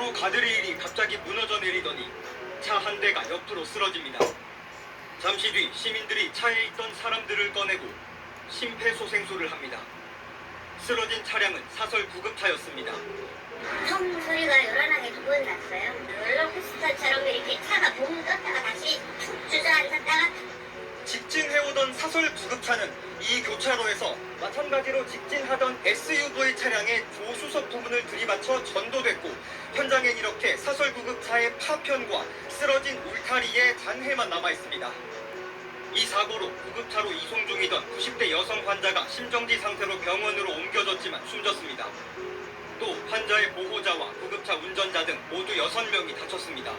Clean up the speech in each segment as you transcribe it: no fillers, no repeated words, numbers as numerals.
도로 가드레일이 갑자기 무너져 내리더니 차 한 대가 옆으로 쓰러집니다. 잠시 뒤 시민들이 차에 있던 사람들을 꺼내고 심폐소생술을 합니다. 쓰러진 차량은 사설 구급차였습니다. 펑 소리가 요란하게 두 번 났어요. 롤러코스터처럼 이렇게 차가 붕 떴다가 다시 툭 주저앉았다가 직진해오던 사설 구급차는 이 교차로에서 마찬가지로 직진하던 SUV 차량의 조수석 부분을 들이받쳐 전도됐고, 현장엔 이렇게 사설 구급차의 파편과 쓰러진 울타리의 잔해만 남아있습니다. 이 사고로 구급차로 이송 중이던 90대 여성 환자가 심정지 상태로 병원으로 옮겨졌지만 숨졌습니다. 또 환자의 보호자와 구급차 운전자 등 모두 6명이 다쳤습니다.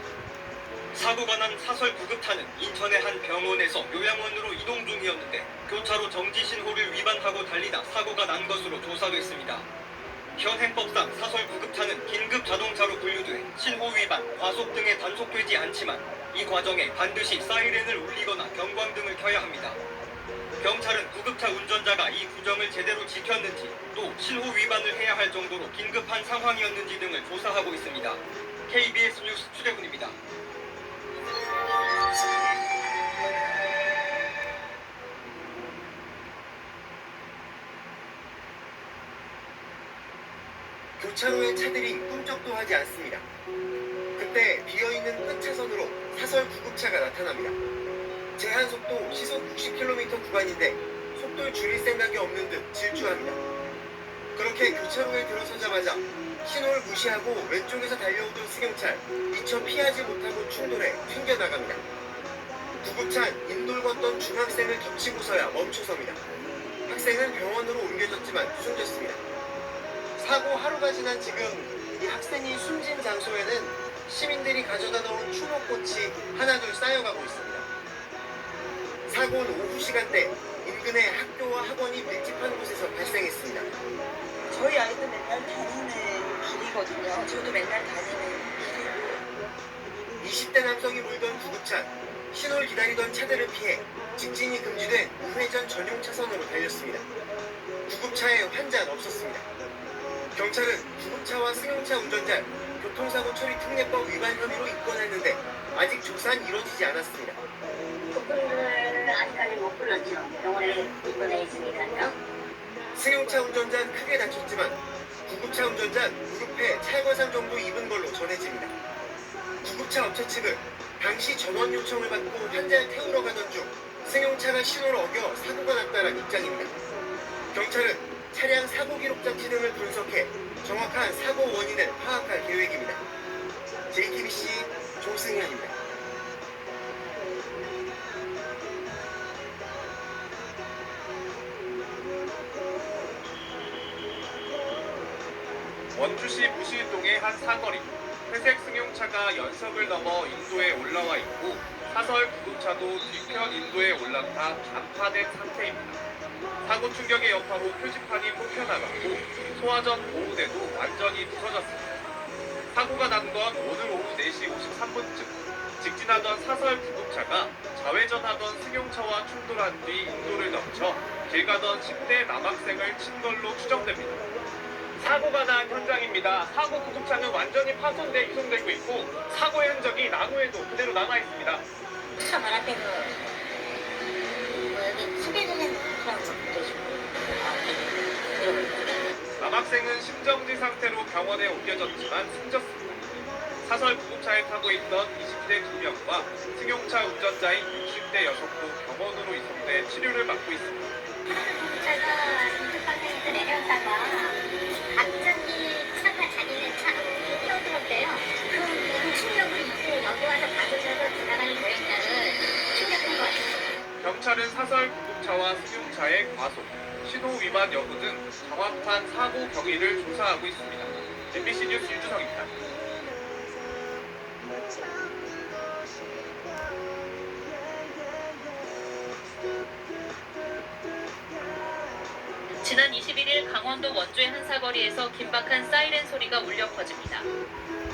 사고가 난 사설 구급차는 인천의 한 병원에서 요양원으로 이동 중이었는데 교차로 정지 신호를 위반하고 달리다 사고가 난 것으로 조사됐습니다. 현 행법상 사설 구급차는 긴급 자동차로 분류돼 신호 위반, 과속 등에 단속되지 않지만 이 과정에 반드시 사이렌을 울리거나 경광등을 켜야 합니다. 경찰은 구급차 운전자가 이 규정을 제대로 지켰는지, 또 신호 위반을 해야 할 정도로 긴급한 상황이었는지 등을 조사하고 있습니다. KBS 뉴스 추재훈입니다. 교차로에 차들이 꿈쩍도 하지 않습니다. 그때 비어있는 끝차선으로 사설 구급차가 나타납니다. 제한속도 시속 60km 구간인데 속도를 줄일 생각이 없는 듯 질주합니다. 그렇게 교차로에 들어서자마자 신호를 무시하고 왼쪽에서 달려오던 승용차 미처 피하지 못하고 충돌해 튕겨나갑니다. 구급차는 인도를 걷던 중학생을 겹치고서야 멈춰섭니다. 학생은 병원으로 옮겨졌지만 숨졌습니다. 사고 하루가 지난 지금 이 학생이 숨진 장소에는 시민들이 가져다 놓은 추모꽃이 하나둘 쌓여가고 있습니다. 사고는 오후 시간대 인근의 학교와 학원이 밀집한 곳에서 발생했습니다. 저희 아이도 맨날 다니는 길이거든요. 저도 맨날 다니는 길이고. 20대 남성이 몰던 구급차, 신호를 기다리던 차들을 피해 직진이 금지된 우회전 전용 차선으로 달렸습니다. 구급차에 환자는 없었습니다. 경찰은 구급차와 승용차 운전자 교통사고 처리 특례법 위반 혐의로 입건했는데 아직 조사는 이루어지지 않았습니다. 그분들을 아직까지 못 불렀죠. 병원에 입원해 있으니까요. 승용차 운전자는 크게 다쳤지만 구급차 운전자는 무릎에 찰과상 정도 입은 걸로 전해집니다. 구급차 업체 측은 당시 전원 요청을 받고 환자를 태우러 가던 중 승용차가 신호를 어겨 사고가 났다는 입장입니다. 경찰은 차량 사고 기록 장치 등을 분석해 정확한 사고 원인을 파악할 계획입니다. JTBC 조승현입니다. 원주시 무실동의 한 사거리, 회색 승용차가 연석을 넘어 인도에 올라와 있고 사설 구급차도 뒤편 인도에 올라타 간파된 상태입니다. 사고 충격의 여파로 표지판이 뽑혀나갔고 소화전 보호대도 완전히 부서졌습니다. 사고가 난 건 오늘 오후 4시 53분쯤 직진하던 사설 구급차가 좌회전하던 승용차와 충돌한 뒤 인도를 넘쳐 길 가던 10대 남학생을 친 걸로 추정됩니다. 사고가 난 현장입니다. 사고 구급차는 완전히 파손돼 이송되고 있고 사고의 흔적이 나무에도 그대로 남아 있습니다. 차 말할 여기 수배되는 사람 남학생은 심정지 상태로 병원에 옮겨졌지만 숨졌습니다. 사설 구급차에 타고 있던 20대 2명과 승용차 운전자인 60대 여성도 병원으로 이송돼 치료를 받고 있습니다. 차가 긴급방향에서 내려다가 갑자기 차가 자기네 차로 뛰어들었대요. 그 충격을 입고 여기 와서 받으셔서 지나가는 여행자를 충격한 것 같아요. 경찰은 사설 구급차와 승용차의 과속, 신호 위반 여부 등 정확한 사고 경위를 조사하고 있습니다. MBC 뉴스 유주성입니다. 지난 21일 강원도 원주의 한 사거리에서 긴박한 사이렌 소리가 울려 퍼집니다.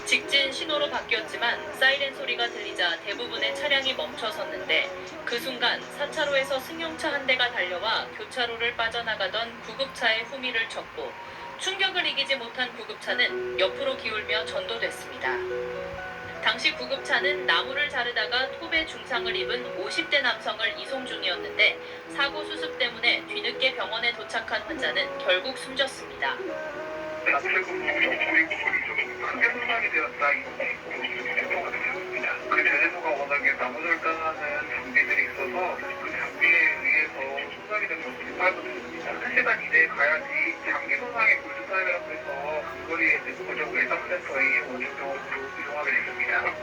직진 신호로 바뀌었지만 사이렌 소리가 들리자 대부분의 차량이 멈춰섰는데 그 순간 4차로에서 승용차 한 대가 달려와 교차로를 빠져나가던 구급차에 후미를 쳤고 충격을 이기지 못한 구급차는 옆으로 기울며 전도됐습니다. 당시 구급차는 나무를 자르다가 톱에 중상을 입은 50대 남성을 이송 중이었는데 사고 수습 때문에 뒤늦게 병원에 도착한 환자는 결국 숨졌습니다. 결국 크게 손상이 되었다. 그 제재소가 워낙에 나무를 따는 장비들이 있어서 그 장비에 의해서 손상이 된 것들이 빠졌습니다. 1시간 이내에 가야지 장기 손상의 골드타임이라고 해서 근거리에 내부적 외상센터에 원주병원으로 이동하게 됐습니다.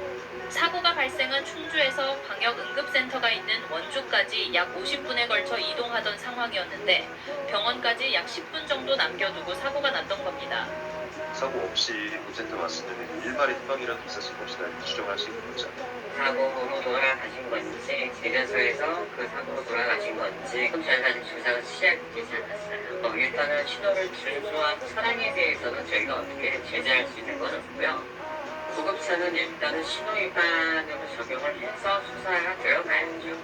사고가 발생한 충주에서 방역응급센터가 있는 원주까지 약 50분에 걸쳐 이동하던 상황이었는데 병원까지 약 10분 정도 남겨두고 사고가 났던 겁니다. 사고 없이 문센터 왔으면 일말의 희망이라도 있었을 것이다 이렇게 추정할 수 있는 거죠. 사고로 돌아가신 건지 제자소에서 그 사고로 돌아가신 건지 검찰까지 조사가 시작되지 않았어요. 일단은 신호를 준수한 차량에 대해서는 저희가 어떻게 제재할 수 있는 건 없고요. 구급차는 일단은 신호 위반으로 적용을 해서 수사가 들어가야죠.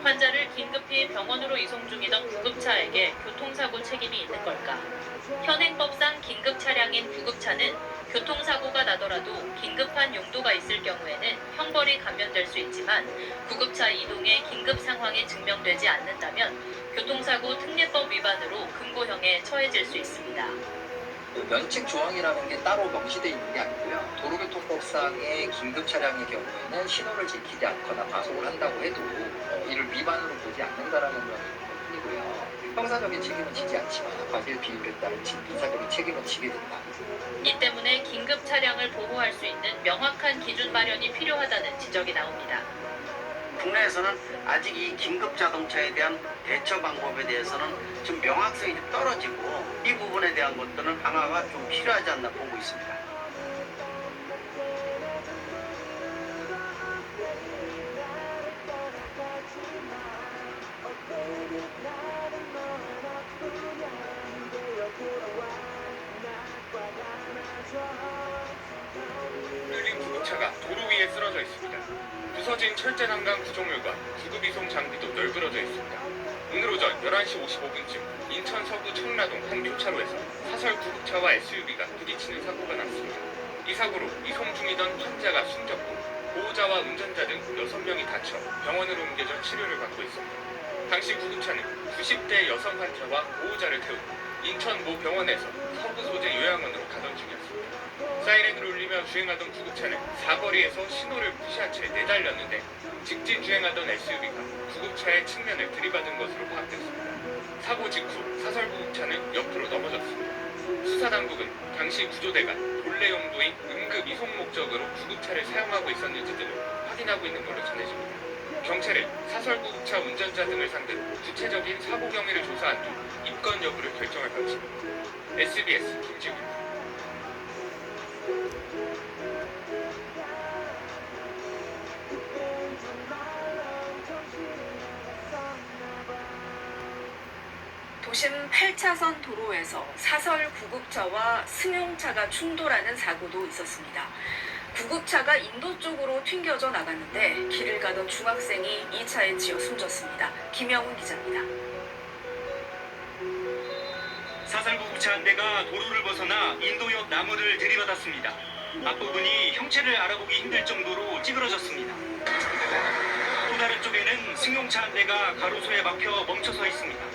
환자를 긴급히 병원으로 이송 중이던 구급차에게 교통사고 책임이 있는 걸까? 현행법상 긴급 차량인 구급차는 교통사고가 나더라도 긴급한 용도가 있을 경우에는 형벌이 감면될 수 있지만 구급차 이동의 긴급 상황이 증명되지 않는다면 교통사고 특례법 위반으로 금고형에 처해질 수 있습니다. 면책 조항이라는 게 따로 명시되어 있는 게 아니고요. 도로교통법상의 긴급 차량의 경우에는 신호를 지키지 않거나 과속을 한다고 해도 이를 위반으로 보지 않는다라는 점이 있는 뿐이고요. 형사적인 책임은 지지 않지만 과실 비율에 따른 민사적인 책임은 지게 된다. 이 때문에 긴급 차량을 보호할 수 있는 명확한 기준 마련이 필요하다는 지적이 나옵니다. 국내에서는 아직 이 긴급 자동차에 대한 대처 방법에 대해서는 좀 명확성이 좀 떨어지고 이 부분에 대한 것들은 강화가 좀 필요하지 않나 보고 있습니다. 흔들린 구급차가 도로 위에 쓰러져 있습니다. 부서진 철제 난간 구조물과 구급 이송 장비도 널브러져 있습니다. 오늘 오전 11시 55분쯤 인천 서구 청라동 한 교차로에서 사설 구급차와 SUV가 부딪히는 사고가 났습니다. 이 사고로 이송 중이던 환자가 숨졌고 보호자와 운전자 등 6명이 다쳐 병원으로 옮겨져 치료를 받고 있습니다. 당시 구급차는 90대 여성 환자와 보호자를 태우고 인천 모 병원에서 서구 소재 요양원으로 가던 중이었습니다. 사이렌을 울리며 주행하던 구급차는 사거리에서 신호를 무시한 채 내달렸는데 직진 주행하던 SUV가 구급차의 측면을 들이받은 것으로 파악됐습니다. 사고 직후 사설 구급차는 옆으로 넘어졌습니다. 수사당국은 당시 구조대가 본래 용도인 응급 이송 목적으로 구급차를 사용하고 있었는지 등을 확인하고 있는 걸로 전해집니다. 경찰은 사설 구급차 운전자 등을 상대로 구체적인 사고 경위를 조사한 뒤 입건 여부를 결정할 것입니다. SBS 김지훈입니다. 도심 8차선 도로에서 사설 구급차와 승용차가 충돌하는 사고도 있었습니다. 구급차가 인도 쪽으로 튕겨져 나갔는데 길을 가던 중학생이 이 차에 치여 숨졌습니다. 김영훈 기자입니다. 사설 구급차 한 대가 도로를 벗어나 인도역 나무를 들이받았습니다. 앞부분이 형체를 알아보기 힘들 정도로 찌그러졌습니다. 또 다른 쪽에는 승용차 한 대가 가로수에 막혀 멈춰서 있습니다.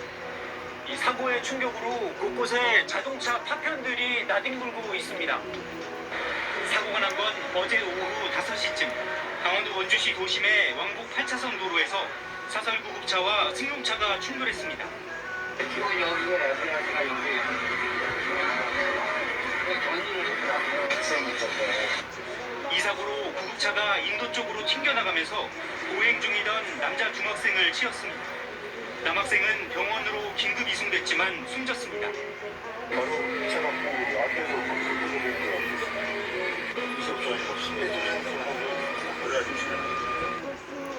이 사고의 충격으로 곳곳에 자동차 파편들이 나뒹굴고 있습니다. 사고가 난 건 어제 오후 5시쯤 강원도 원주시 도심의 왕복 8차선 도로에서 사설 구급차와 승용차가 충돌했습니다. 이 사고로 구급차가 인도 쪽으로 튕겨나가면서 보행 중이던 남자 중학생을 치었습니다. 남학생은 병원으로 긴급 이송됐지만 숨졌습니다.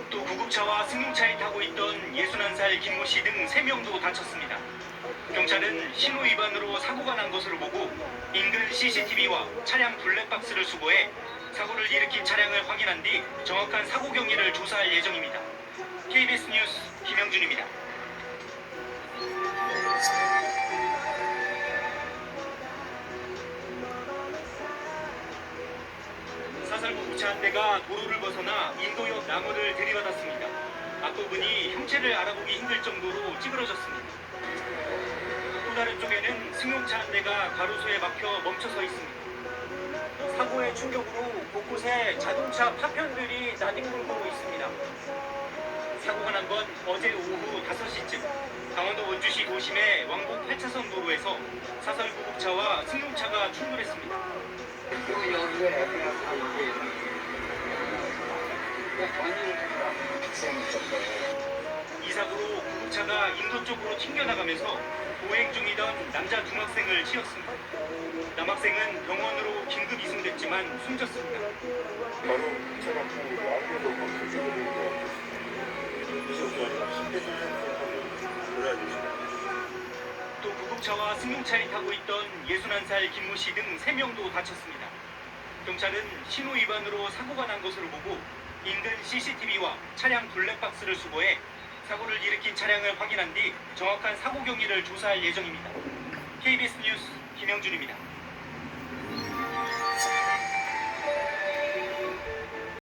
또 구급차와 승용차에 타고 있던 61살 김모 씨 등 3명도 다쳤습니다. 경찰은 신호 위반으로 사고가 난 것으로 보고 인근 CCTV와 차량 블랙박스를 수거해 사고를 일으킨 차량을 확인한 뒤 정확한 사고 경위를 조사할 예정입니다. KBS 뉴스 김영준입니다. 승용차 한 대가 도로를 벗어나 인도역 나무를 들이받았습니다. 앞부분이 형체를 알아보기 힘들 정도로 찌그러졌습니다. 또 다른 쪽에는 승용차 한 대가 가로수에 막혀 멈춰서 있습니다. 사고의 충격으로 곳곳에 자동차 파편들이 나뒹굴고 있습니다. 사고가 난 건 어제 오후 5시쯤 강원도 원주시 도심의 왕복 8차선 도로에서 사설 구급차와 승용차가 충돌했습니다. 이 사고로 구급차가 인도 쪽으로 튕겨나가면서 보행 중이던 남자 중학생을 치었습니다. 남학생은 병원으로 긴급 이송됐지만 숨졌습니다. 또 구급차와 승용차에 타고 있던 61살 김모 씨 등 3명도 다쳤습니다. 경찰은 신호 위반으로 사고가 난 것으로 보고 인근 CCTV와 차량 블랙박스를 수거해 사고를 일으킨 차량을 확인한 뒤 정확한 사고 경위를 조사할 예정입니다. KBS 뉴스 김영준입니다.